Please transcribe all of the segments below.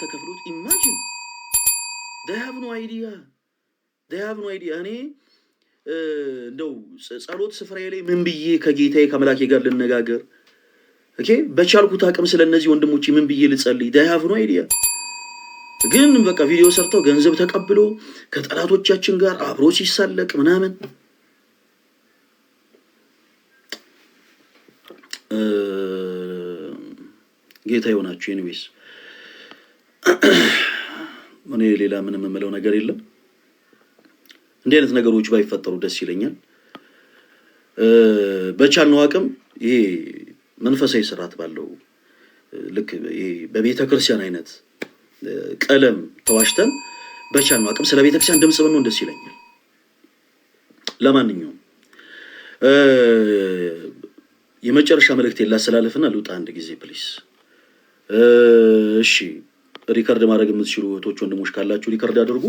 ተከፍሎት ኢማጂን they have no idea እኔ እንደው ጸሎት ስፍራዬ ላይ ምን ብዬ ከጌታዬ ከመላኬ ጋር ልነጋገር ኦኬ በቻልኩት አቅም ስለነዚህ ወንድሞቼ ምን ብዬ ልጸልይ they have no idea ግን በቃ ቪዲዮ ሰርተው ገንዘብ ተቀብሎ ከጠላቶቻችን ጋር አብሮ ሲሳለቅ ምናምን ጌታ ይሆናችሁ ኤኒዌይስ እኔ ሌላ ምንም የምለው ነገር የለም እንዲህ አይነት ነገሮች ባይፈጠሩ ደስ ይለኛል በቻልነው አቅም ይሄ መንፈሳዊ ስርዓት ባለው ልክ ይሄ በቤተ ክርስቲያን አይነት ቀለም ተዋሽተን በቻልነው አቅም ስለ ቤተ ክርስቲያን ድምጽ ብንሆን ደስ ይለኛል ለማንኛውም የመጨረሻ መልእክት ላስተላልፍና ልውጣ አንድ ጊዜ ፕሊስ እሺ ሪከርድ ማድረግ የምትችሉ እህቶች ወንድሞች ካላችሁ ሪከርድ አድርጉ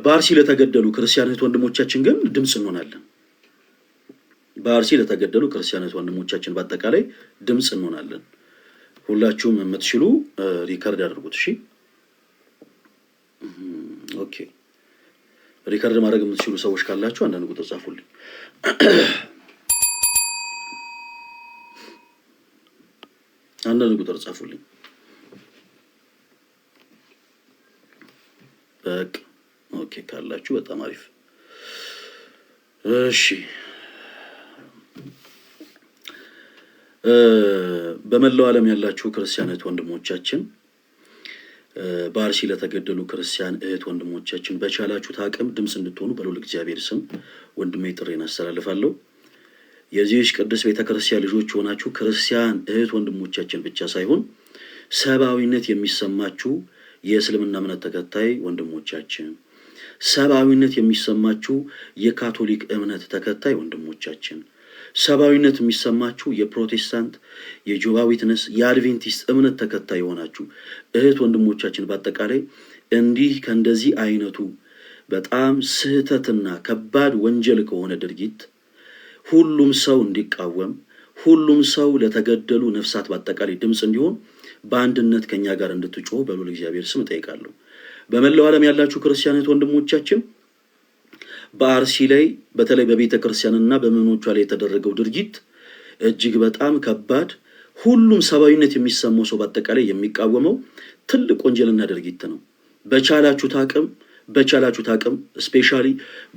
በአርሲ ለተገደሉ ክርስቲያን እህት ወንድሞቻችን ግን ድምጽ እንሆናለን በአርሲ ለተገደሉ ክርስቲያን እህት ወንድሞቻችን በአጠቃላይ ድምጽ እንሆናለን ሁላችሁም የምትችሉ ሪከርድ አድርጉት እሺ ኦኬ ሪከርድ ማድረግ የምትችሉ ሰዎች ካላችሁ አንዳንድ ቁጥር ጻፉልኝ አንዳንድ ቁጥር ጻፉልኝ በቃ ኦኬ ካላችሁ በጣም አሪፍ እሺ በመላው ዓለም ያላችሁ ክርስቲያን እህት ወንድሞቻችን በአርሲ ለተገደሉ ክርስቲያን እህት ወንድሞቻችን በቻላችሁት አቅም ድምጽ እንድትሆኑ በልዑል እግዚአብሔር ስም ወንድሜ ጥሬን አስተላልፋለሁ የዚህ ቅዱስ ቤተክርስቲያን ልጆች ሆናችሁ ክርስቲያን እህት ወንድሞቻችን ብቻ ሳይሆን ሰብአዊነት የሚሰማችሁ የእስልምና እምነት ተከታይ ወንድሞቻችን ሰብአዊነት የሚሰማችሁ የካቶሊክ እምነት ተከታይ ወንድሞቻችን ሰብአዊነት የሚሰማችሁ የፕሮቴስታንት የጆባ ዊትነስ የአድቬንቲስት እምነት ተከታይ ሆናችሁ እህት ወንድሞቻችን በአጠቃላይ እንዲህ ከእንደዚህ አይነቱ በጣም ስህተትና ከባድ ወንጀል ከሆነ ድርጊት ሁሉም ሰው እንዲቃወም ሁሉም ሰው ለተገደሉ ነፍሳት በአጠቃላይ ድምጽ እንዲሆን በአንድነት ከኛ ጋር እንድትጮሁ በልዑል እግዚአብሔር ስም ጠይቃለሁ በመላው ዓለም ያላችሁ ክርስቲያኖች ወንድሞቻችን በአርሲ ላይ በተለይ በቤተ ክርስቲያንና በምዕመናኖቿ ላይ የተደረገው ድርጊት እጅግ በጣም ከባድ ሁሉም ሰብአዊነት የሚሰማው ሰው በአጠቃላይ የሚቃወመው ትልቅ ወንጀልና ድርጊት ነው በቻላችሁት አቅም ስፔሻሊ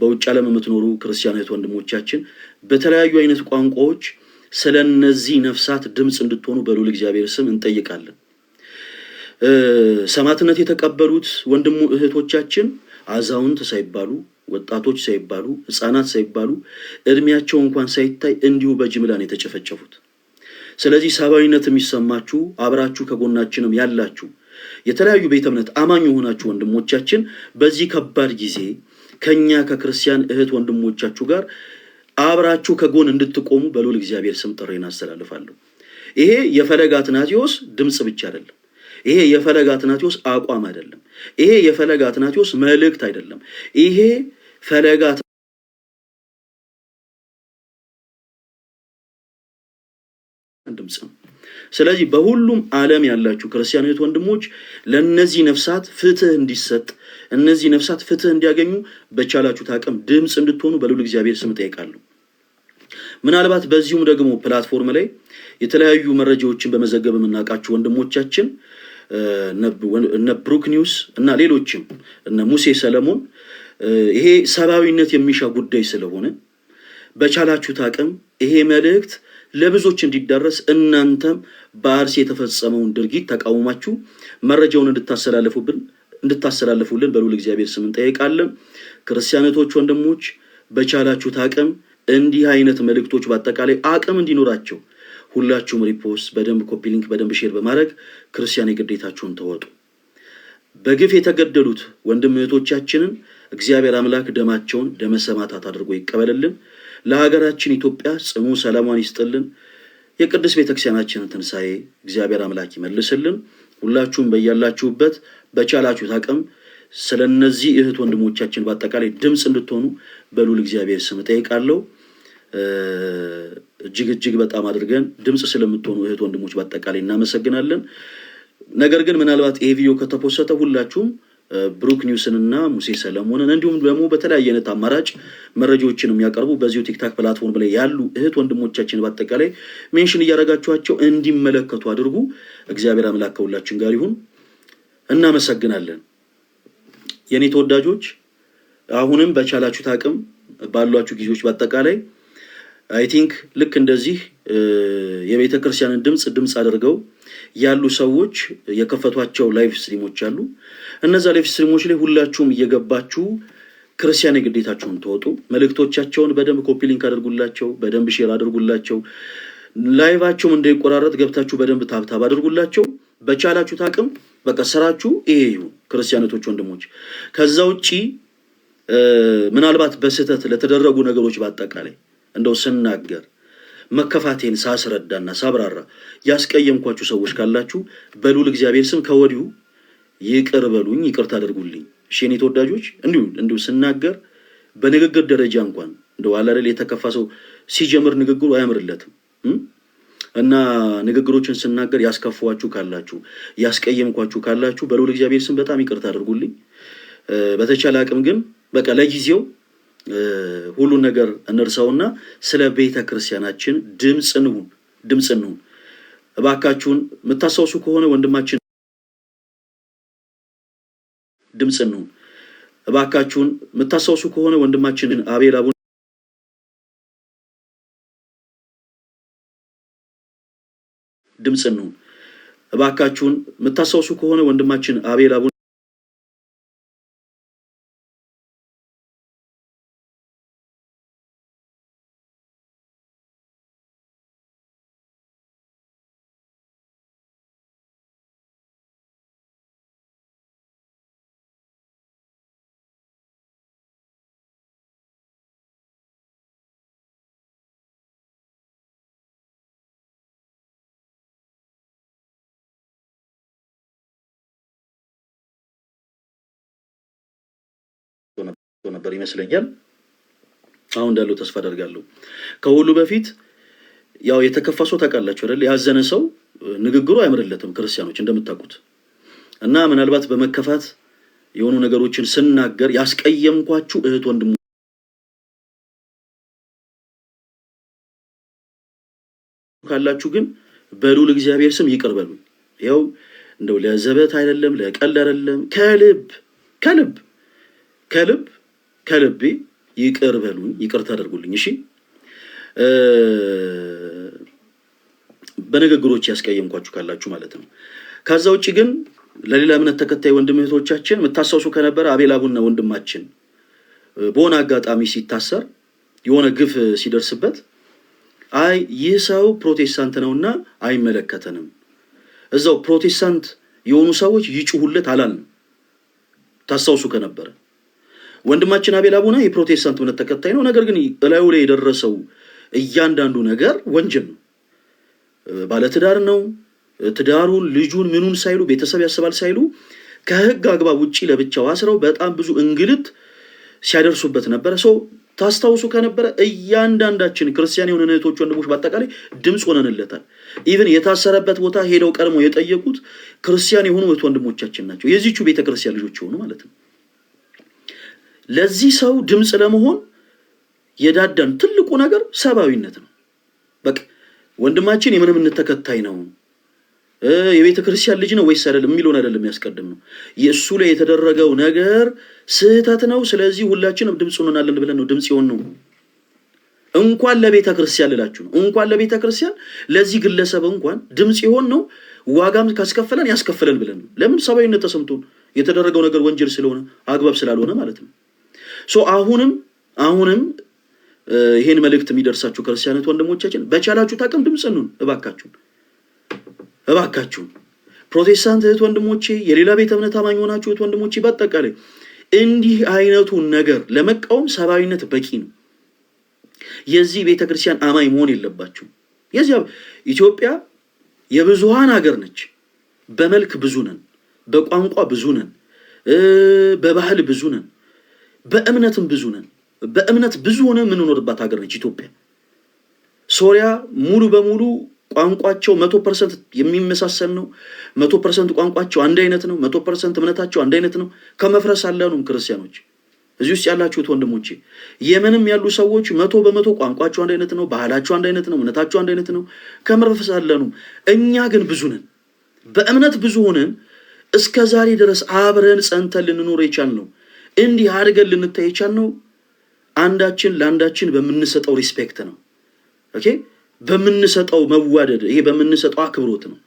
በውጭ ዓለም የምትኖሩ ክርስቲያኖች ወንድሞቻችን በተለያዩ አይነት ቋንቋዎች ስለነዚህ ነፍሳት ድምጽ እንድትሆኑ በልዑል እግዚአብሔር ስም እንጠይቃለን ሰማዕትነት የተቀበሉት ወንድሙ እህቶቻችን አዛውንት ሳይባሉ ወጣቶች ሳይባሉ ህፃናት ሳይባሉ እድሜያቸው እንኳን ሳይታይ እንዲሁ በጅምላ ነው የተጨፈጨፉት ስለዚህ ሰብአዊነት የሚሰማችሁ አብራችሁ ከጎናችንም ያላችሁ የተለያዩ ቤተ እምነት አማኝ ሆናችሁ ወንድሞቻችን በዚህ ከባድ ጊዜ ከኛ ከክርስቲያን እህት ወንድሞቻችሁ ጋር አብራችሁ ከጎን እንድትቆሙ በልዑል እግዚአብሔር ስም ጥሬን አስተላልፋለሁ ይሄ የፈለገ አትናቴዎስ ድምጽ ብቻ አይደለም ይሄ የፈለገ አትናቴዎስ አቋም አይደለም ይሄ የፈለገ አትናቴዎስ መልእክት አይደለም ይሄ ፈለገ ድምጽ ነው ስለዚህ በሁሉም ዓለም ያላችሁ ክርስቲያኖች ወንድሞች ለነዚህ ነፍሳት ፍትህ እንዲሰጥ እነዚህ ነፍሳት ፍትህ እንዲያገኙ በቻላችሁት አቅም ድምጽ እንድትሆኑ በልዑል እግዚአብሔር ስም ጠይቃለሁ ምናልባት በዚሁም ደግሞ ፕላትፎርም ላይ የተለያዩ መረጃዎችን በመዘገብ የምናውቃችሁ ወንድሞቻችን እነ ብሩክ ኒውስ እና ሌሎችም እነ ሙሴ ሰለሞን ይሄ ሰብአዊነት የሚሻ ጉዳይ ስለሆነ በቻላችሁት አቅም ይሄ መልእክት ለብዙዎች እንዲዳረስ እናንተም በአርሲ የተፈጸመውን ድርጊት ተቃውማችሁ መረጃውን እንድታስተላልፉልን በልዑል እግዚአብሔር ስም እንጠይቃለን ክርስቲያኖች ወንድሞች በቻላችሁት አቅም እንዲህ አይነት መልእክቶች በአጠቃላይ አቅም እንዲኖራቸው ሁላችሁም ሪፖስት በደንብ ኮፒ ሊንክ በደንብ ሼር በማድረግ ክርስቲያን የግዴታችሁን ተወጡ በግፍ የተገደሉት ወንድም እህቶቻችንን እግዚአብሔር አምላክ ደማቸውን ደመ ሰማዕታት አድርጎ ይቀበልልን ለሀገራችን ኢትዮጵያ ጽኑ ሰላሟን ይስጥልን የቅድስት ቤተክርስቲያናችንን ትንሳኤ እግዚአብሔር አምላክ ይመልስልን ሁላችሁም በያላችሁበት በቻላችሁት አቅም ስለነዚህ እህት ወንድሞቻችን በአጠቃላይ ድምጽ እንድትሆኑ በልዑል እግዚአብሔር ስም ጠይቃለሁ እጅግ በጣም አድርገን ድምጽ ስለምትሆኑ እህት ወንድሞች በአጠቃላይ እናመሰግናለን ነገር ግን ምናልባት ይሄ ቪዲዮ ከተፖሰተ ሁላችሁም ብሩክ ኒውስንና ሙሴ ሰለሞንን እንዲሁም ደግሞ በተለያየ አይነት አማራጭ መረጃዎችን የሚያቀርቡ በዚሁ ቲክታክ ፕላትፎርም ላይ ያሉ እህት ወንድሞቻችን በአጠቃላይ ሜንሽን እያደረጋችኋቸው እንዲመለከቱ አድርጉ። እግዚአብሔር አምላክ ከሁላችን ጋር ይሁን። እናመሰግናለን። የኔ ተወዳጆች አሁንም በቻላችሁት አቅም ባሏችሁ ጊዜዎች በአጠቃላይ አይ ቲንክ ልክ እንደዚህ የቤተ ክርስቲያንን ድምፅ አድርገው ያሉ ሰዎች የከፈቷቸው ላይቭ ስትሪሞች አሉ። እነዛ ላይቭ ስትሪሞች ላይ ሁላችሁም እየገባችሁ ክርስቲያን የግዴታችሁን ተወጡ። መልእክቶቻቸውን በደንብ ኮፒ ሊንክ አድርጉላቸው፣ በደንብ ሼር አድርጉላቸው። ላይቫቸውም እንዳይቆራረጥ ገብታችሁ በደንብ ታብታብ አድርጉላቸው። በቻላችሁት አቅም በቃ ስራችሁ ይሄ ይሁን ክርስቲያኖች ወንድሞች። ከዛ ውጪ ምናልባት በስህተት ለተደረጉ ነገሮች በአጠቃላይ እንደው ስናገር መከፋቴን ሳስረዳና ሳብራራ ያስቀየምኳችሁ ሰዎች ካላችሁ በሉል እግዚአብሔር ስም ከወዲሁ ይቅር በሉኝ፣ ይቅርታ አድርጉልኝ። እሺ የኔ ተወዳጆች እንዲሁ ስናገር በንግግር ደረጃ እንኳን እንደው አላደል የተከፋ ሰው ሲጀምር ንግግሩ አያምርለትም እና ንግግሮችን ስናገር ያስከፋችሁ ካላችሁ ያስቀየምኳችሁ ካላችሁ በሉል እግዚአብሔር ስም በጣም ይቅርታ አድርጉልኝ። በተቻለ አቅም ግን በቃ ለጊዜው ሁሉን ነገር እንርሳውና ስለ ቤተ ክርስቲያናችን ድምጽ እንሁን። እባካችሁን የምታስታውሱ ከሆነ ወንድማችን ድምጽ እንሁን። እባካችሁን የምታስታውሱ ከሆነ ወንድማችን አቤል አቡነ ድምጽ እንሁን። እባካችሁን የምታስታውሱ ከሆነ ወንድማችን አቤል አቡነ ነበር ይመስለኛል። አሁን እንዳለው ተስፋ አደርጋለሁ። ከሁሉ በፊት ያው የተከፋ ሰው ታውቃላችሁ አይደል? ያዘነ ሰው ንግግሩ አይምርለትም ክርስቲያኖች እንደምታውቁት። እና ምናልባት በመከፋት የሆኑ ነገሮችን ስናገር ያስቀየምኳችሁ እህት ወንድሙ ካላችሁ ግን በሉል እግዚአብሔር ስም ይቅር በሉ። ያው እንደው ለዘበት አይደለም፣ ለቀልድ አይደለም፣ ከልቤ ይቅር በሉኝ፣ ይቅር ታደርጉልኝ። እሺ በንግግሮች ያስቀየምኳችሁ ካላችሁ ማለት ነው። ከዛ ውጪ ግን ለሌላ እምነት ተከታይ ወንድም እህቶቻችን የምታስታውሱ ከነበረ አቤል አቡነ ወንድማችን በሆነ አጋጣሚ ሲታሰር የሆነ ግፍ ሲደርስበት አይ ይህ ሰው ፕሮቴስታንት ነውና አይመለከተንም፣ እዛው ፕሮቴስታንት የሆኑ ሰዎች ይጩሁለት አላልንም። ታስታውሱ ከነበረ ወንድማችን አቤል አቡነ የፕሮቴስታንት እምነት ተከታይ ነው። ነገር ግን እላዩ ላይ የደረሰው እያንዳንዱ ነገር ወንጀል ነው። ባለትዳር ነው። ትዳሩን ልጁን ምኑን ሳይሉ ቤተሰብ ያስባል ሳይሉ ከህግ አግባብ ውጪ ለብቻው አስረው በጣም ብዙ እንግልት ሲያደርሱበት ነበረ። ሰው ታስታውሱ ከነበረ እያንዳንዳችን ክርስቲያን የሆነ እህቶች ወንድሞች በአጠቃላይ ድምፅ ሆነንለታል። ኢቭን የታሰረበት ቦታ ሄደው ቀድሞ የጠየቁት ክርስቲያን የሆኑ እህት ወንድሞቻችን ናቸው። የዚቹ ቤተክርስቲያን ልጆች የሆኑ ማለት ነው። ለዚህ ሰው ድምፅ ለመሆን የዳዳን ትልቁ ነገር ሰብአዊነት ነው። በቃ ወንድማችን የምን እምነት ተከታይ ነው፣ የቤተ ክርስቲያን ልጅ ነው ወይስ አይደለም የሚለውን አይደለም ያስቀድም ነው። የእሱ ላይ የተደረገው ነገር ስህተት ነው። ስለዚህ ሁላችንም ድምፅ ሆነናለን ብለን ነው ድምፅ የሆን ነው። እንኳን ለቤተ ክርስቲያን ልላችሁ ነው፣ እንኳን ለቤተ ክርስቲያን ለዚህ ግለሰብ እንኳን ድምፅ የሆን ነው። ዋጋም ካስከፈለን ያስከፈለን ብለን ነው። ለምን? ሰብአዊነት ተሰምቶን የተደረገው ነገር ወንጀል ስለሆነ አግባብ ስላልሆነ ማለት ነው። አሁንም ይሄን መልእክት የሚደርሳችሁ ክርስቲያኖች ወንድሞቻችን በቻላችሁ ታቅም ድምፅ ነው። እባካችሁ ፕሮቴስታንት እህት ወንድሞቼ፣ የሌላ ቤተ እምነት አማኝ ሆናችሁ እህት ወንድሞቼ በአጠቃላይ እንዲህ አይነቱን ነገር ለመቃወም ሰብአዊነት በቂ ነው። የዚህ ቤተ ክርስቲያን አማኝ መሆን የለባችሁ። ኢትዮጵያ የብዙሃን ሀገር ነች። በመልክ ብዙ ነን፣ በቋንቋ ብዙ ነን፣ በባህል ብዙ ነን፣ በእምነትም ብዙ ነን። በእምነት ብዙ ሆነ የምንኖርባት ሀገር ነች ኢትዮጵያ። ሶሪያ ሙሉ በሙሉ ቋንቋቸው 100% የሚመሳሰል ነው። 100% ቋንቋቸው አንድ አይነት ነው። 100% እምነታቸው አንድ አይነት ነው። ከመፍረስ አለኑም ክርስቲያኖች እዚህ ውስጥ ያላችሁት ወንድሞቼ፣ የመንም ያሉ ሰዎች 100% ቋንቋቸው አንድ አይነት ነው። ባህላቸው አንድ አይነት ነው። እምነታቸው አንድ አይነት ነው። ከመፍረስ አለኑም። እኛ ግን ብዙ ነን። በእምነት ብዙ ሆነን እስከ ዛሬ ድረስ አብረን ጸንተን ልንኖር የቻልነው እንዲህ አድርገን ልንታይ የቻልነው አንዳችን ለአንዳችን በምንሰጠው ሪስፔክት ነው። ኦኬ፣ በምንሰጠው መዋደድ፣ ይሄ በምንሰጠው አክብሮት ነው።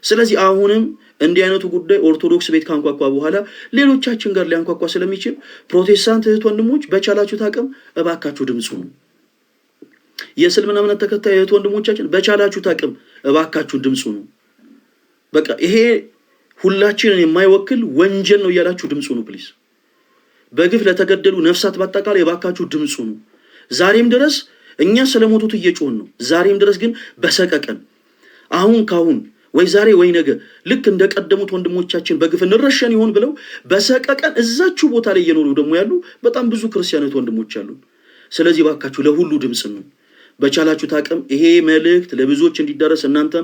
ስለዚህ አሁንም እንዲህ አይነቱ ጉዳይ ኦርቶዶክስ ቤት ካንኳኳ በኋላ ሌሎቻችን ጋር ሊያንኳኳ ስለሚችል ፕሮቴስታንት እህት ወንድሞች በቻላችሁት አቅም እባካችሁ ድምፁ ነው። የእስልምና እምነት ተከታይ እህት ወንድሞቻችን በቻላችሁት አቅም እባካችሁ ድምፁ ነው። በቃ ይሄ ሁላችንን የማይወክል ወንጀል ነው እያላችሁ ድምፁ ነው ፕሊዝ። በግፍ ለተገደሉ ነፍሳት በአጠቃላይ እባካችሁ ድምፁ ነው። ዛሬም ድረስ እኛ ስለሞቱት እየጮህን ነው። ዛሬም ድረስ ግን በሰቀቀን አሁን ካሁን ወይ ዛሬ ወይ ነገ ልክ እንደቀደሙት ወንድሞቻችን በግፍ እንረሸን ይሆን ብለው በሰቀቀን እዛችሁ ቦታ ላይ እየኖሩ ደግሞ ያሉ በጣም ብዙ ክርስቲያኖች ወንድሞች አሉ። ስለዚህ እባካችሁ ለሁሉ ድምፅ ነው። በቻላችሁት አቅም ይሄ መልእክት ለብዙዎች እንዲዳረስ እናንተ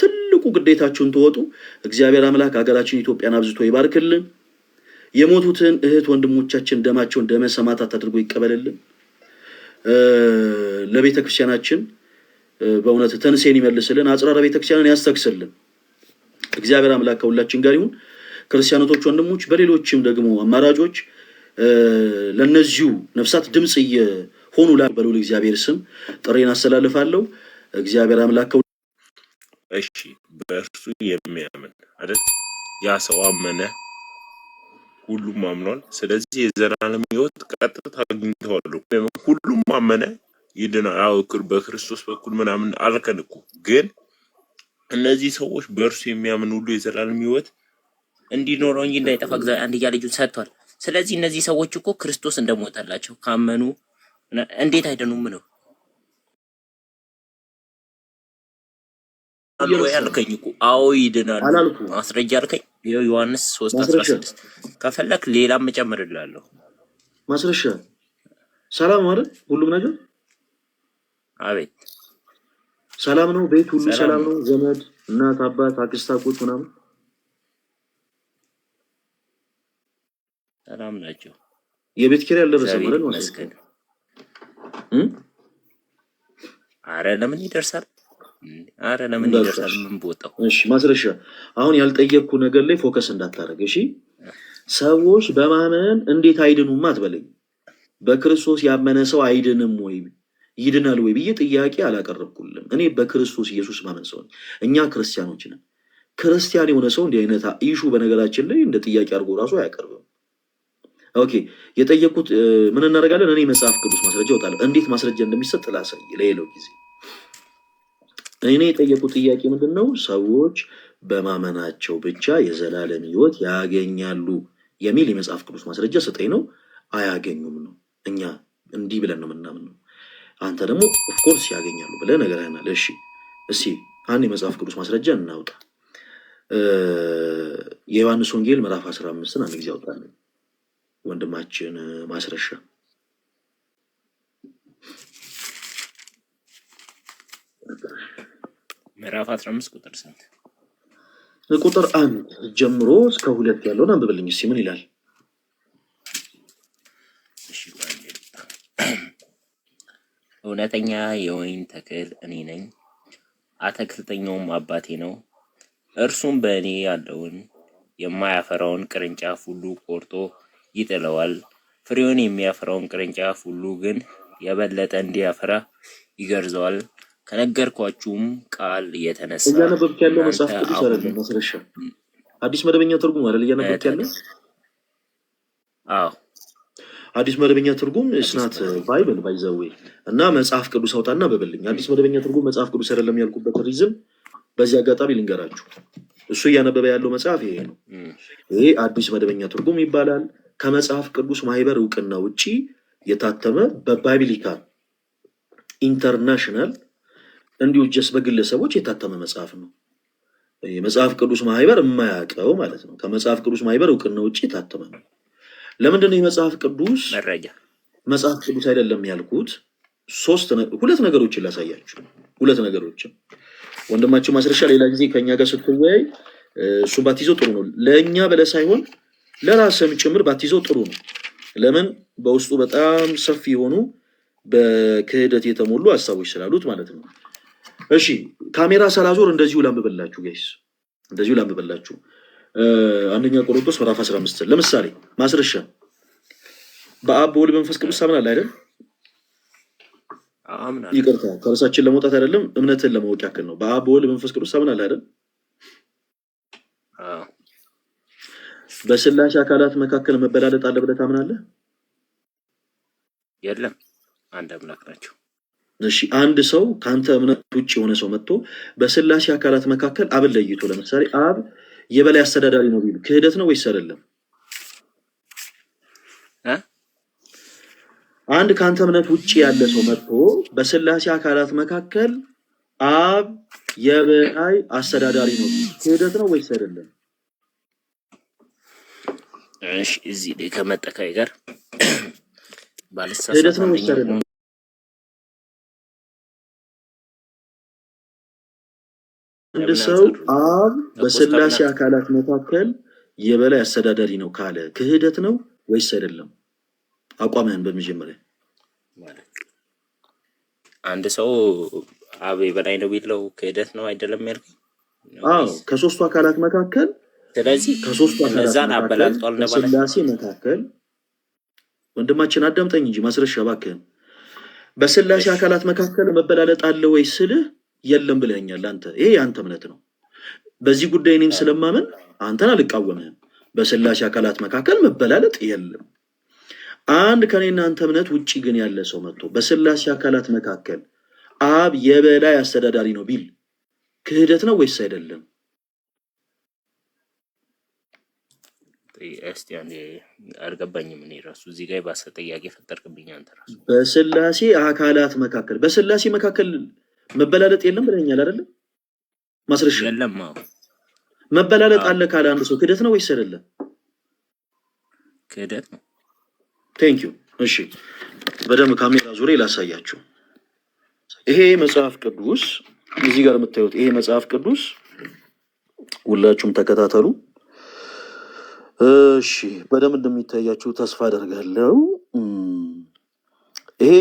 ትልቁ ግዴታችሁን ተወጡ። እግዚአብሔር አምላክ ሀገራችን ኢትዮጵያን አብዝቶ ይባርክልን። የሞቱትን እህት ወንድሞቻችን ደማቸውን ደመ ሰማዕታት አድርጎ ይቀበልልን። ለቤተ ክርስቲያናችን በእውነት ተንሴን ይመልስልን። አጽራረ ቤተ ክርስቲያንን ያስተክስልን። እግዚአብሔር አምላክ ከሁላችን ጋር ይሁን። ክርስቲያኖች ወንድሞች፣ በሌሎችም ደግሞ አማራጮች ለነዚሁ ነፍሳት ድምጽ የሆኑ በልዑል እግዚአብሔር ስም ጥሬን አስተላልፋለሁ። እግዚአብሔር አምላክ እሺ፣ በእርሱ የሚያምን አይደል? ያ ሰው አመነ፣ ሁሉም አምኗል። ስለዚህ የዘላለም ሕይወት ቀጥታ አግኝተዋል። ሁሉም አመነ ይድናል። አዎ በክርስቶስ በኩል ምናምን አልከን እኮ። ግን እነዚህ ሰዎች በእርሱ የሚያምን ሁሉ የዘላለም ሕይወት እንዲኖረው እንጂ እንዳይጠፋ እግዚአብሔር አንድያ ልጁን ሰጥቷል። ስለዚህ እነዚህ ሰዎች እኮ ክርስቶስ እንደሞተላቸው ካመኑ እንዴት አይደኑም ነው ያልከኝ እኮ። አዎ ይድናል ማስረጃ አልከኝ። ዮሐንስ 3:16 ከፈለክ ሌላም እጨምርልሃለሁ ማስረሻ። ሰላም አይደል? ሁሉም ነገር አቤት ሰላም ነው። ቤት ሁሉ ሰላም ነው። ዘመድ፣ እናት፣ አባት፣ አክስት፣ አጎት ምናምን ሰላም ናቸው። የቤት ኪራይ አልደረሰም አይደል? መስከን አረ ለምን ይደርሳል? አረ ለምን ይደርሳል? ምን ቦታው? እሺ ማስረሻ፣ አሁን ያልጠየቅኩ ነገር ላይ ፎከስ እንዳታረግ እሺ። ሰዎች በማመን እንዴት አይድኑም አትበለኝ። በክርስቶስ ያመነ ሰው አይድንም ወይ ይድናል ወይ ብዬ ጥያቄ አላቀረብኩልም። እኔ በክርስቶስ ኢየሱስ ማመን ሰው ነኝ። እኛ ክርስቲያኖች ነን። ክርስቲያን የሆነ ሰው እንዲህ አይነት ኢሹ በነገራችን ላይ እንደ ጥያቄ አድርጎ ራሱ አያቀርብም። ኦኬ፣ የጠየቁት ምን እናደርጋለን? እኔ መጽሐፍ ቅዱስ ማስረጃ እወጣለሁ። እንዴት ማስረጃ እንደሚሰጥ ላሳይ ለሌላው ጊዜ። እኔ የጠየቁት ጥያቄ ምንድን ነው? ሰዎች በማመናቸው ብቻ የዘላለም ሕይወት ያገኛሉ የሚል የመጽሐፍ ቅዱስ ማስረጃ ስጠኝ ነው። አያገኙም ነው። እኛ እንዲህ ብለን ነው የምናምነው። አንተ ደግሞ ኦፍኮርስ ያገኛሉ ብለህ ነግረህናል። እሺ እስኪ አንድ የመጽሐፍ ቅዱስ ማስረጃ እናውጣ። የዮሐንስ ወንጌል ምዕራፍ 15ን አንድ ጊዜ አውጣለን ወንድማችን ማስረሻ። ምዕራፍ 15 ቁጥር ስንት? ቁጥር 1 ጀምሮ እስከ 2 ያለውን አንብብልኝ እስኪ ምን ይላል? እውነተኛ የወይን ተክል እኔ ነኝ፣ አትክልተኛውም አባቴ ነው። እርሱም በእኔ ያለውን የማያፈራውን ቅርንጫፍ ሁሉ ቆርጦ ይጥለዋል። ፍሬውን የሚያፈራውን ቅርንጫፍ ሁሉ ግን የበለጠ እንዲያፈራ ይገርዘዋል። ከነገርኳችሁም ቃል የተነሳ እያነበብክ ያለው መጽሐፍ ቅዱስ አይደለም ማስረሻ፣ አዲስ መደበኛ ትርጉም አይደል እያነበብክ ያለው? አዎ አዲስ መደበኛ ትርጉም ስናት ባይብል ባይዘዌ እና መጽሐፍ ቅዱስ አውጣና በበልኝ። አዲስ መደበኛ ትርጉም መጽሐፍ ቅዱስ አይደለም ያልኩበት ሪዝም በዚህ አጋጣሚ ልንገራችሁ። እሱ እያነበበ ያለው መጽሐፍ ይሄ ነው። ይሄ አዲስ መደበኛ ትርጉም ይባላል። ከመጽሐፍ ቅዱስ ማህበር እውቅና ውጪ የታተመ በባይብሊካል ኢንተርናሽናል እንዲሁ ጀስ በግለሰቦች የታተመ መጽሐፍ ነው። የመጽሐፍ ቅዱስ ማህበር የማያውቀው ማለት ነው። ከመጽሐፍ ቅዱስ ማህበር እውቅና ውጪ የታተመ ነው። ለምንድን ነው የመጽሐፍ ቅዱስ መጽሐፍ ቅዱስ አይደለም ያልኩት? ሁለት ነገሮችን ላሳያችሁ። ሁለት ነገሮችን ወንድማችን ማስረሻ ሌላ ጊዜ ከኛ ጋር ስትወያይ እሱ ባትይዘው ጥሩ ነው። ለእኛ ብለህ ሳይሆን ለራስህም ጭምር ባትይዘው ጥሩ ነው። ለምን በውስጡ በጣም ሰፊ የሆኑ በክህደት የተሞሉ ሀሳቦች ስላሉት ማለት ነው። እሺ ካሜራ ሰላዞር እንደዚሁ ላምበላችሁ ጋይስ፣ እንደዚሁ ላምበላችሁ። አንደኛ ቆሮንቶስ ምዕራፍ 15 ለምሳሌ ማስረሻ በአብ በወልድ በመንፈስ ቅዱስ ታምናለህ አይደል? አምናለሁ። ይቅርታ ከርሳችን ለመውጣት አይደለም እምነትን ለማወቅ ያክል ነው። በአብ በወልድ በመንፈስ ቅዱስ ታምናለህ አይደል? በስላሴ አካላት መካከል መበላለጥ አለ ብለህ ታምናለህ? የለም፣ አንድ አምላክ ናቸው። እሺ አንድ ሰው ካንተ እምነት ውጭ የሆነ ሰው መጥቶ በስላሴ አካላት መካከል አብን ለይቶ ለምሳሌ አብ የበላይ አስተዳዳሪ ነው ቢል ክህደት ነው ወይስ አይደለም? አንድ ካንተ እምነት ውጭ ያለ ሰው መጥቶ በስላሴ አካላት መካከል አብ የበላይ አስተዳዳሪ ነው ቢል ክህደት ነው ወይስ አይደለም? እሺ እዚህ ላይ ከመጠቃይ ጋር ባልሳሳት ክህደት ነው ወይስ አይደለም? አንድ ሰው አብ በስላሴ አካላት መካከል የበላይ አስተዳዳሪ ነው ካለ ክህደት ነው ወይስ አይደለም? አቋምህን በመጀመሪያ አንድ ሰው አብ የበላይ ነው ቢለው ክህደት ነው አይደለም ያልከኝ? አዎ ከሶስቱ አካላት መካከል ስለዚህ ከሶስቱ እነዛን አበላልጧል ነው ማለት በስላሴ መካከል ወንድማችን አዳምጠኝ እንጂ ማስረሻ እባክህን በስላሴ አካላት መካከል መበላለጥ አለ ወይ ስልህ የለም ብለኛል። አንተ ይሄ ያንተ እምነት ነው። በዚህ ጉዳይ እኔም ስለማመን አንተን አልቃወምህም። በስላሴ አካላት መካከል መበላለጥ የለም። አንድ ከኔና አንተ እምነት ውጪ ግን ያለ ሰው መጥቶ በስላሴ አካላት መካከል አብ የበላይ አስተዳዳሪ ነው ቢል ክህደት ነው ወይስ አይደለም? እስቲ አንዴ አልገባኝም። እኔ ራሱ እዚህ ጋር ባሰ ጥያቄ ፈጠርክብኝ አንተ ራሱ። በስላሴ አካላት መካከል በስላሴ መካከል መበላለጥ የለም ብለኛል አይደል? ማስረሻ የለም። አዎ መበላለጥ አለ ካለ አንድ ሰው ክህደት ነው ወይስ አይደለም? ክህደት ነው። ቴንክ ዩ። እሺ በደም ካሜራ ዙሪያ ላሳያችሁ። ይሄ መጽሐፍ ቅዱስ እዚህ ጋር የምታዩት ይሄ መጽሐፍ ቅዱስ ሁላችሁም ተከታተሉ። እሺ በደም እንደሚታያችሁ ተስፋ አደርጋለሁ። ይሄ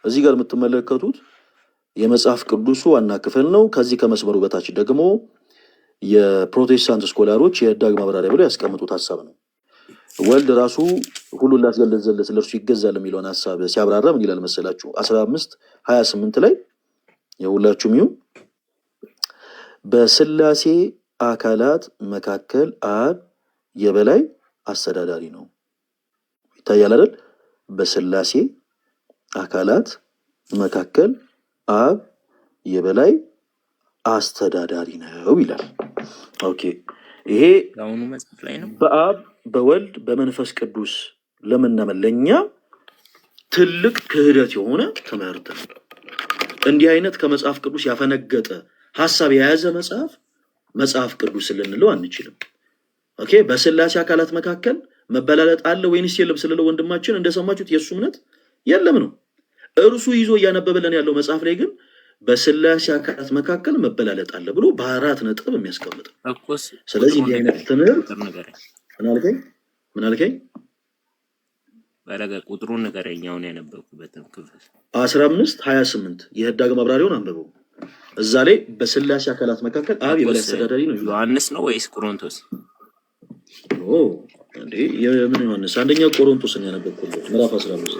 እዚህ ጋር የምትመለከቱት የመጽሐፍ ቅዱሱ ዋና ክፍል ነው። ከዚህ ከመስመሩ በታች ደግሞ የፕሮቴስታንት ስኮላሮች የህዳግ ማብራሪያ ብለው ያስቀምጡት ሐሳብ ነው። ወልድ ራሱ ሁሉን ላስገለጸለት ለእርሱ ይገዛል የሚለውን ሐሳብ ሲያብራራ ምን ይላል መሰላችሁ? 15:28 ላይ የሁላችሁም ይሁን በስላሴ አካላት መካከል አብ የበላይ አስተዳዳሪ ነው። ይታያል አይደል? በስላሴ አካላት መካከል አብ የበላይ አስተዳዳሪ ነው ይላል። ኦኬ ይሄ ያውኑ መጽሐፍ ላይ ነው። በአብ በወልድ በመንፈስ ቅዱስ ለምናምን ለኛ ትልቅ ክህደት የሆነ ትምህርት ነው። እንዲህ አይነት ከመጽሐፍ ቅዱስ ያፈነገጠ ሐሳብ የያዘ መጽሐፍ ቅዱስ ልንለው አንችልም። ኦኬ በስላሴ አካላት መካከል መበላለጥ አለ ወይንስ የለም ስለለው ወንድማችን እንደሰማችሁት የሱ እምነት የለም ነው። እርሱ ይዞ እያነበበለን ያለው መጽሐፍ ላይ ግን በስላሴ አካላት መካከል መበላለጥ አለ ብሎ በአራት ነጥብ የሚያስቀምጥ ነው። ስለዚህ እንዲህ አይነት ትምህርት ምን አልከኝ? በረገ ቁጥሩን ንገረኝ። አሁን ያነበብኩበትን ክፍል 15:28 የህዳግ ማብራሪያውን አንብበው። እዛ ላይ በስላሴ አካላት መካከል አብ የበላይ አስተዳዳሪ ነው። ዮሐንስ ነው ወይስ ቆሮንቶስ? እንዴ የምን ዮሐንስ? አንደኛ ቆሮንቶስ ነው ያነበብኩት ምዕራፍ 15።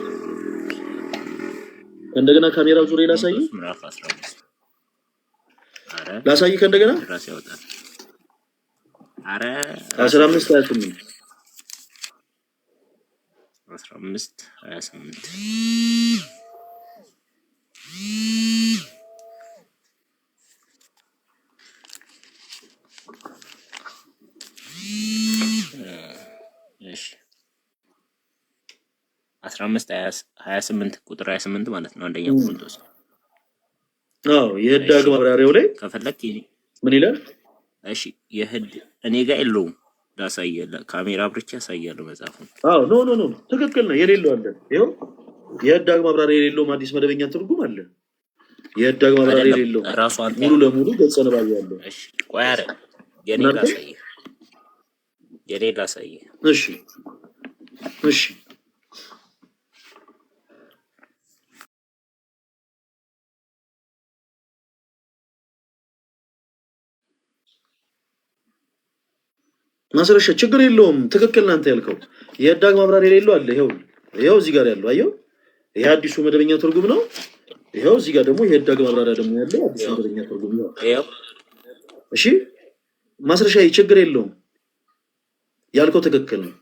እንደገና ካሜራው ዙሪያ ላሳይ ምዕራፍ 15 ላሳይ ከእንደገና ራስ ያወጣል። አረ 15:28 15:28 እሺ 15:28 ቁጥር 28 ማለት ነው። አንደኛ ቆሮንቶስ። የህዳግ ማብራሪያው ላይ ከፈለክ ምን ይላል? እሺ እኔ ጋር የለውም። ላሳየለ ካሜራ አብርቼ ያሳያለሁ መጽሐፉን። ትክክል ነው። የሌለው አለ። ይኸው የህዳግ ማብራሪያ የሌለውም አዲስ መደበኛ ትርጉም አለ። የህዳግ ማብራሪያ አይደለም የሌለው ራሱ አንተ ሙሉ ለሙሉ ገጸ ንባብ ያለው። እሺ ቆይ አረ የኔ ምን አልከኝ? ላሳይህ የኔ ላሳይህ እሺ እሺ ማስረሻ ችግር የለውም። ትክክል ናንተ ያልከው የህዳግ ማብራሪያ የሌለው አለ። ይኸው እዚህ ጋር ያለው አየው። ይሄ አዲሱ መደበኛ ትርጉም ነው። ይኸው እዚህ ጋር ደግሞ የህዳግ ማብራሪያ ደግሞ ያለው አዲሱ መደበኛ ትርጉም ነው። ይኸው እሺ ማስረሻ ችግር የለውም ያልከው ትክክል ነው።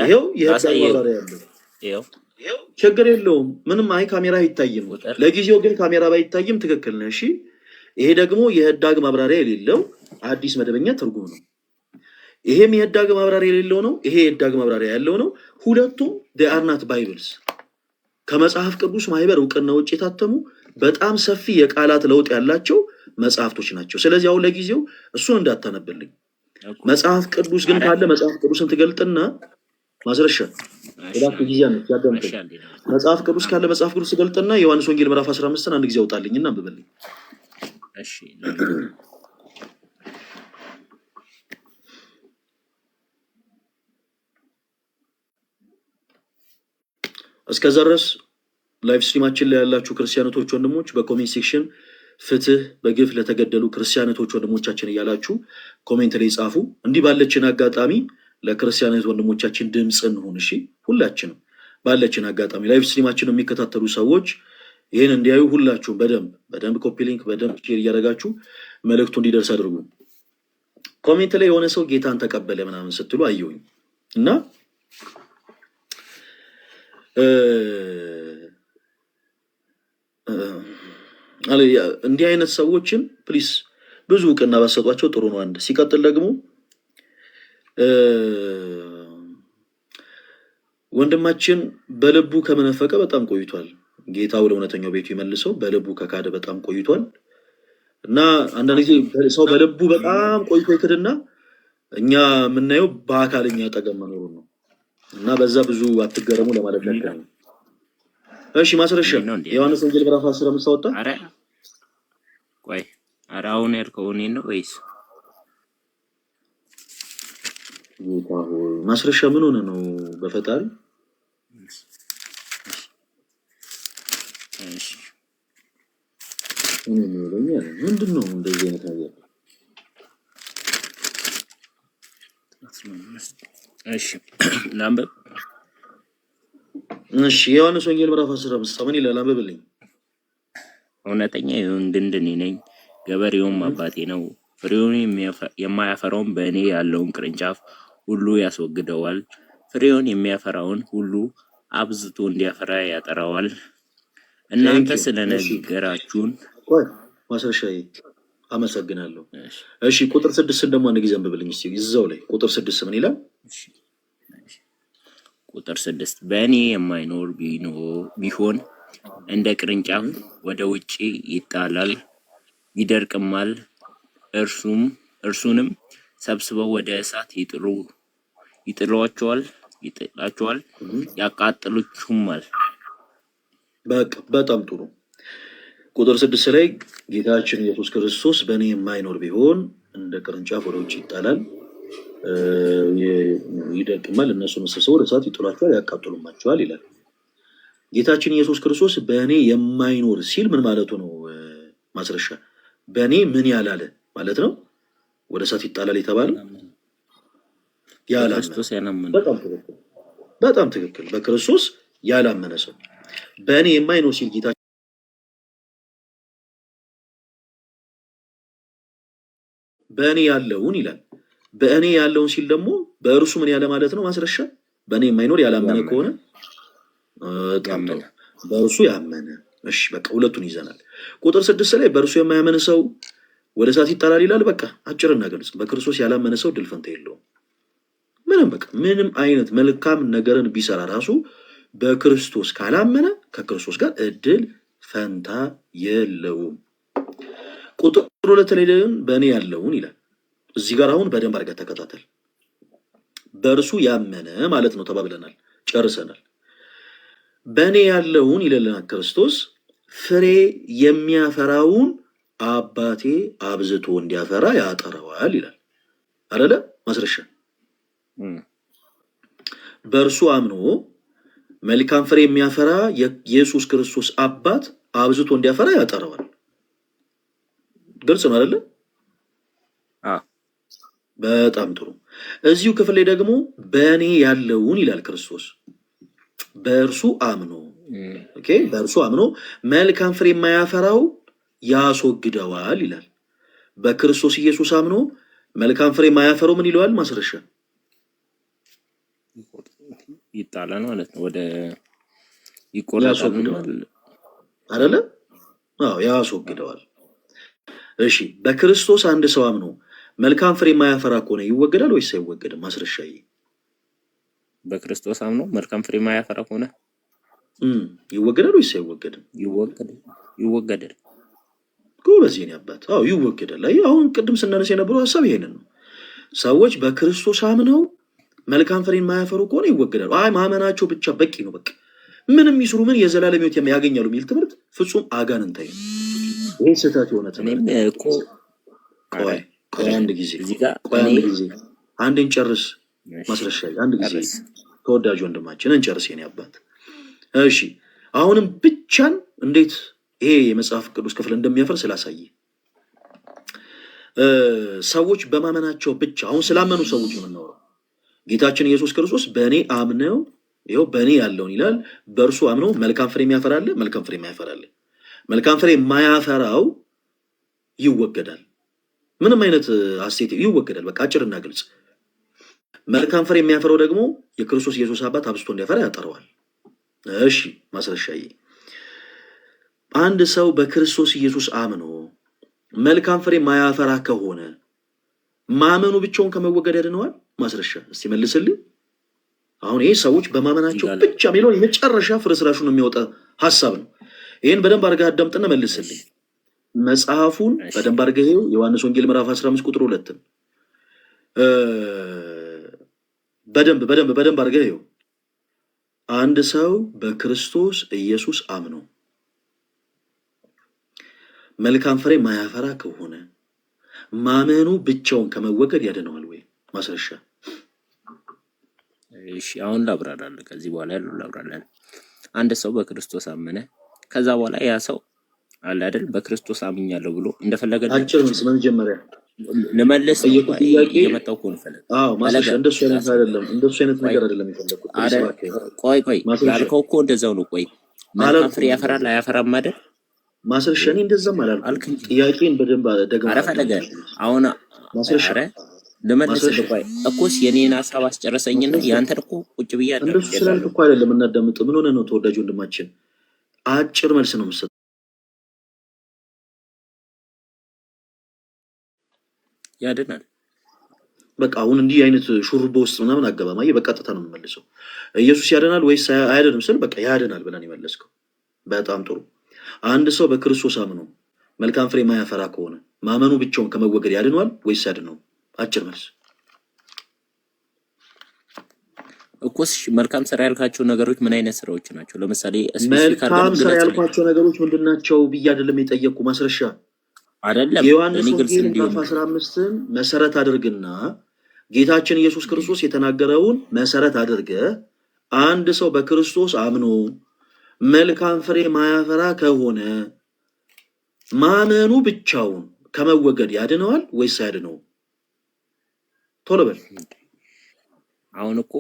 ይኸው የህዳግ ማብራሪያ ያለው ይኸው ችግር የለውም። ምንም አይ ካሜራ አይታይም። ለጊዜው ግን ካሜራ ባይታይም ትክክል ነው። እሺ ይሄ ደግሞ የህዳግ ማብራሪያ የሌለው አዲስ መደበኛ ትርጉም ነው። ይሄም የህዳግ ማብራሪያ የሌለው ነው። ይሄ የህዳግ ማብራሪያ ያለው ነው። ሁለቱም they are not bibles ከመጽሐፍ ቅዱስ ማህበር እውቅና ውጭ የታተሙ በጣም ሰፊ የቃላት ለውጥ ያላቸው መጽሐፍቶች ናቸው። ስለዚህ አሁን ለጊዜው እሱን እንዳታነብልኝ። መጽሐፍ ቅዱስ ግን ካለ መጽሐፍ ቅዱስን ትገልጥና ማስረሻ ወዳክ ጊዜ ነው ያዳምጥ። መጽሐፍ ቅዱስ ካለ መጽሐፍ ቅዱስ ትገልጥና ዮሐንስ ወንጌል ምዕራፍ 15ን አንድ ጊዜ አውጣልኝና አንብበልኝ። እሺ እስከዛ ድረስ ላይቭ ስትሪማችን ላይ ያላችሁ ክርስቲያኖች ወንድሞች በኮሜንት ሴክሽን ፍትህ በግፍ ለተገደሉ ክርስቲያኖች ወንድሞቻችን እያላችሁ ኮሜንት ላይ ጻፉ። እንዲህ ባለችን አጋጣሚ ለክርስቲያኖች ወንድሞቻችን ድምጽ እንሁን። እሺ ሁላችንም ባለችን አጋጣሚ ላይቭ ስትሪማችን የሚከታተሉ ሰዎች ይሄን እንዲያዩ ሁላችሁም በደንብ ኮፒ ሊንክ በደንብ ሼር እያደረጋችሁ መልእክቱ እንዲደርስ አድርጉ። ኮሜንት ላይ የሆነ ሰው ጌታን ተቀበለ ምናምን ስትሉ አየሁኝ እና እንዲህ አይነት ሰዎችን ፕሊስ ብዙ እውቅና ባሰጧቸው ጥሩ ነው። አንድ ሲቀጥል ደግሞ ወንድማችን በልቡ ከመነፈቀ በጣም ቆይቷል። ጌታው ለእውነተኛው ቤቱ ይመልሰው። በልቡ ከካደ በጣም ቆይቷል እና አንዳንድ ጊዜ ሰው በልቡ በጣም ቆይቶ ይክድና እኛ የምናየው በአካልኛ ጠገም መኖሩን ነው እና በዛ ብዙ አትገረሙ ለማለት ነው። እሺ ማስረሻ ዮሐንስ ወንጌል ምዕራፍ 15 አወጣ። አረ ቆይ አረ አሁን ያልከው እኔ ነው ወይስ ማስረሻ ምን ሆነ ነው? በፈጣሪ እሺ ምንድን ነው እንደዚህ አይነት ነገር? እሺ ላምበብ። እሺ ዮሐንስ ወንጌል ምዕራፍ 15 ምን ይላል? አንብብልኝ። እውነተኛ የወይን ግንድ እኔ ነኝ፣ ገበሬውም አባቴ ነው። ፍሬውን የማያፈራውን በእኔ ያለውን ቅርንጫፍ ሁሉ ያስወግደዋል፣ ፍሬውን የሚያፈራውን ሁሉ አብዝቶ እንዲያፈራ ያጠራዋል። እናንተ ስለነገራችሁን ማስረሻዬ አመሰግናለሁ። እሺ ቁጥር 6 ደግሞ አንድ ጊዜ አንብብልኝ እስቲ እዛው ላይ ቁጥር 6 ምን ይላል? ቁጥር 6 በእኔ የማይኖር ቢሆን እንደ ቅርንጫፍ ወደ ውጪ ይጣላል፣ ይደርቅማል። እርሱንም ሰብስበው ወደ እሳት ይጥሏቸዋል፣ ያቃጥሉችሁማል። በጣም ጥሩ። ቁጥር 6 ላይ ጌታችን ኢየሱስ ክርስቶስ በእኔ የማይኖር ቢሆን እንደ ቅርንጫፍ ወደ ውጭ ይጣላል፣ ይደርቅማል፣ እነሱን ሰብስበው ወደ እሳት ይጥሏቸዋል፣ ያቃጥሉማቸዋል ይላል። ጌታችን ኢየሱስ ክርስቶስ በእኔ የማይኖር ሲል ምን ማለቱ ነው? ማስረሻ በእኔ ምን ያላለ ማለት ነው? ወደ እሳት ይጣላል የተባለው ያላመነ። በጣም ትክክል። በክርስቶስ ያላመነ ሰው በእኔ የማይኖር ሲል ጌታ በእኔ ያለውን ይላል። በእኔ ያለውን ሲል ደግሞ በእርሱ ምን ያለ ማለት ነው? ማስረሻ በእኔ የማይኖር ያላመነ ከሆነ በእርሱ ያመነ። እሺ በቃ ሁለቱን ይዘናል። ቁጥር 6 ላይ በእርሱ የማያመን ሰው ወደ እሳት ይጣላል ይላል። በቃ አጭርና ግልጽ። በክርስቶስ ያላመነ ሰው ድል ፈንታ የለውም። ምንም አይነት መልካም ነገርን ቢሰራ ራሱ በክርስቶስ ካላመነ ከክርስቶስ ጋር እድል ፈንታ የለውም። ቁጥር 2 ላይ ግን በእኔ ያለውን ይላል። እዚህ ጋር አሁን በደንብ አድርገህ ተከታተል። በእርሱ ያመነ ማለት ነው ተባብለናል፣ ጨርሰናል። በእኔ ያለውን ይለናል ክርስቶስ ፍሬ የሚያፈራውን አባቴ አብዝቶ እንዲያፈራ ያጠረዋል ይላል አይደለ? ማስረሻ በእርሱ አምኖ መልካም ፍሬ የሚያፈራ የኢየሱስ ክርስቶስ አባት አብዝቶ እንዲያፈራ ያጠረዋል። ግልጽ ነው አይደለ? በጣም ጥሩ። እዚሁ ክፍል ላይ ደግሞ በእኔ ያለውን ይላል ክርስቶስ በእርሱ አምኖ በእርሱ አምኖ መልካም ፍሬ የማያፈራው ያስወግደዋል ይላል። በክርስቶስ ኢየሱስ አምኖ መልካም ፍሬ የማያፈራው ምን ይለዋል? ማስረሻ ይጣላል ማለት ነው። ወደ ይቆረጣል አይደለ? አዎ ያስወግደዋል። እሺ በክርስቶስ አንድ ሰው አምኖ መልካም ፍሬ የማያፈራ ከሆነ ይወገዳል ወይስ አይወገድም? ማስረሻዬ በክርስቶስ አምኖ መልካም ፍሬ የማያፈራ ከሆነ ይወገዳል ወይስ አይወገድም? ይወገዳል። ጎበዝ የኔ አባት። አዎ ይወገዳል። አሁን ቅድም ስናነሳ የነበረው ሐሳብ ይሄንን ነው። ሰዎች በክርስቶስ አምነው መልካም ፍሬ የማያፈሩ ከሆነ ይወገዳሉ። ማመናቸው ብቻ በቂ ነው። በቃ ምንም ይስሩ ምን የዘላለም ሕይወት ያገኛሉ የሚል ትምህርት ፍጹም አጋንንታዊ ነው። ይሄ ስህተት የሆነ ትምህርት እኮ ቆይ አንድ ጊዜ አንድ እንጨርስ። ማስረሻ አንድ ጊዜ ተወዳጅ ወንድማችን እንጨርስ የኔ አባት። እሺ አሁንም ብቻን እንዴት ይሄ የመጽሐፍ ቅዱስ ክፍል እንደሚያፈር ስላሳየ ሰዎች በማመናቸው ብቻ አሁን ስላመኑ ሰዎች ነው የምናወራው። ጌታችን ኢየሱስ ክርስቶስ በእኔ አምነው ይኸው በእኔ ያለውን ይላል። በእርሱ አምነው መልካም ፍሬ የሚያፈራል፣ መልካም ፍሬ የማያፈራል። መልካም ፍሬ የማያፈራው ይወገዳል። ምንም አይነት አስተያየት ይወገዳል። በቃ አጭርና ግልጽ። መልካም ፍሬ የሚያፈራው ደግሞ የክርስቶስ ኢየሱስ አባት አብዝቶ እንዲያፈራ ያጠረዋል። እሺ ማስረሻዬ አንድ ሰው በክርስቶስ ኢየሱስ አምኖ መልካም ፍሬ ማያፈራ ከሆነ ማመኑ ብቻውን ከመወገድ ያድነዋል? ማስረሻ እስቲ መልስልኝ። አሁን ይሄ ሰዎች በማመናቸው ብቻ የሚለውን የመጨረሻ ፍርስራሹን የሚወጣ ሐሳብ ነው። ይሄን በደንብ አድርገህ አዳምጥና መልስልኝ። መጽሐፉን በደንብ አድርገህ ይኸው ዮሐንስ ወንጌል ምዕራፍ 15 ቁጥር 2 በደንብ አድርገህ ይኸው አንድ ሰው በክርስቶስ ኢየሱስ አምኖ መልካም ፍሬ ማያፈራ ከሆነ ማመኑ ብቻውን ከመወገድ ያድነዋል ወይ? ማስረሻ እሺ አሁን ላብራራለሁ። ከዚህ በኋላ ያለው ላብራራለሁ። አንድ ሰው በክርስቶስ አመነ። ከዛ በኋላ ያ ሰው አለ አይደል በክርስቶስ አምኛለሁ ብሎ እንደፈለገ አጭር ነው። መጀመሪያ ለመለስ የመጣው ኮን ፈለገ። አዎ ማስረሻ እንደሱ አይነት አይደለም፣ እንደሱ አይነት ነገር አይደለም የፈለኩት። ቆይ ያልከው እኮ እንደዛው ነው። ቆይ መልካም ፍሬ ያፈራል አያፈራም አይደል? ማስረሻ እኔ እንደዛም አላልኩም። ጥያቄን በደንብ ደግማ ፈለገ። አሁን ማስረሻ ለመለስ ቆይ እኮስ የኔን ሐሳብ አስጨረሰኝና ያንተን እኮ ቁጭ ብያ እንደሱ ስላልክ እኮ አይደለም እናዳምጥ። ምን ሆነ ነው ተወዳጅ ወንድማችን? አጭር መልስ ነው የምትሰጠው። ያድናል። በቃ አሁን እንዲህ አይነት ሹሩባ ውስጥ ምናምን አገባማዬ በቀጥታ ነው የምመልሰው። ኢየሱስ ያድናል ወይስ አያድንም ስል በቃ ያድናል ብለን የመለስከው በጣም ጥሩ። አንድ ሰው በክርስቶስ አምኖ መልካም ፍሬ ማያፈራ ከሆነ ማመኑ ብቻውን ከመወገድ ያድነዋል ወይስ ያድነው? አጭር መልስ እኮስ መልካም ስራ ያልካቸው ነገሮች ምን አይነት ስራዎች ናቸው? ለምሳሌ መልካም ስራ ያልኳቸው ነገሮች ምንድናቸው ብዬ አይደለም የጠየቅኩ። ማስረሻ አይደለም ዮሐንስ ወንጌል ምዕራፍ 15 መሰረት አድርግና ጌታችን ኢየሱስ ክርስቶስ የተናገረውን መሰረት አድርገ አንድ ሰው በክርስቶስ አምኖ መልካም ፍሬ ማያፈራ ከሆነ ማመኑ ብቻውን ከመወገድ ያድነዋል ወይስ ያድነው? ቶሎ በል። አሁን እኮ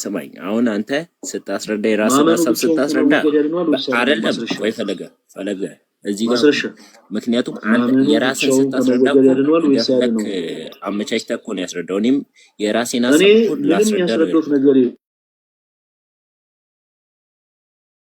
ሰማኝ። አሁን አንተ ስታስረዳ የራስህን ሐሳብ ስታስረዳ አይደለም ወይ ፈለገ እዚህ ጋር ምክንያቱም አንተ የራስህን ስታስረዳ አመቻችተህ እኮ ነው ያስረዳው። እኔም የራሴን ሐሳብ ላስረዳ